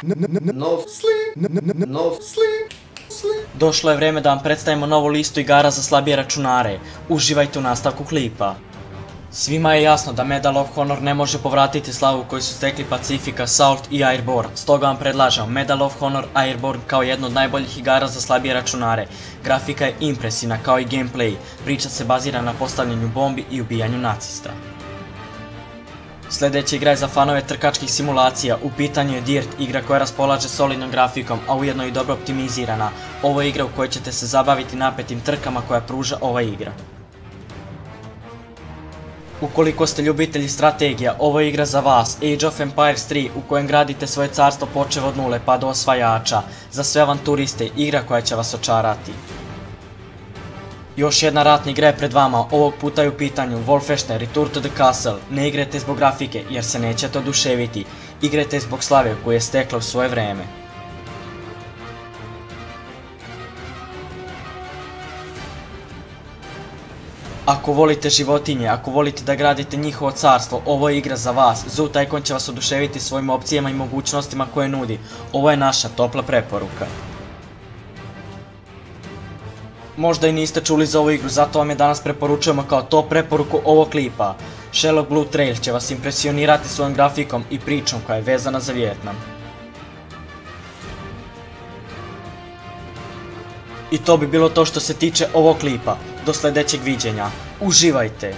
No sleep. Došlo je vrijeme da vam predstavimo novu listu igara za slabije računare. Uživajte u nastavku klipa. Svima je jasno da Medal of Honor ne može povratiti slavu koju su stekli Pacific Assault i Airborne, stoga vam predlažemo Medal of Honor Airborne kao jedno od najboljih igara za slabije računare. Grafika je impresivna kao i gameplay, priča se bazira na postavljanju bombi i ubijanju nacista. Sljedeća igra je za fanove trkačkih simulacija, u pitanju je Dirt, igra koja raspolaže solidnom grafikom, a ujedno i dobro optimizirana. Ovo je igra u kojoj ćete se zabaviti napetim trkama koja pruža ova igra. Ukoliko ste ljubitelji strategija, ovo je igra za vas, Age of Empires 3, u kojem gradite svoje carstvo počev od nule pa do osvajača. Za sve avanturiste, igra koja će vas očarati. Još jedna ratna igra je pred vama, ovog puta je u pitanju Wolfenstein Return to the Castle. Ne igrajte zbog grafike jer se nećete oduševiti, igrajte zbog slave koju je stekla u svoje vrijeme. Ako volite životinje, ako volite da gradite njihovo carstvo, ovo je igra za vas. Zoo Tycoon će vas oduševiti svojim opcijama i mogućnostima koje nudi. Ovo je naša topla preporuka. Možda i niste čuli za ovu igru, zato vam je danas preporučujemo kao top preporuku ovog klipa. Sherlock Blue Trail će vas impresionirati svojom grafikom i pričom koja je vezana za Vijetnam. I to bi bilo to što se tiče ovog klipa. Do sljedećeg viđenja. Uživajte!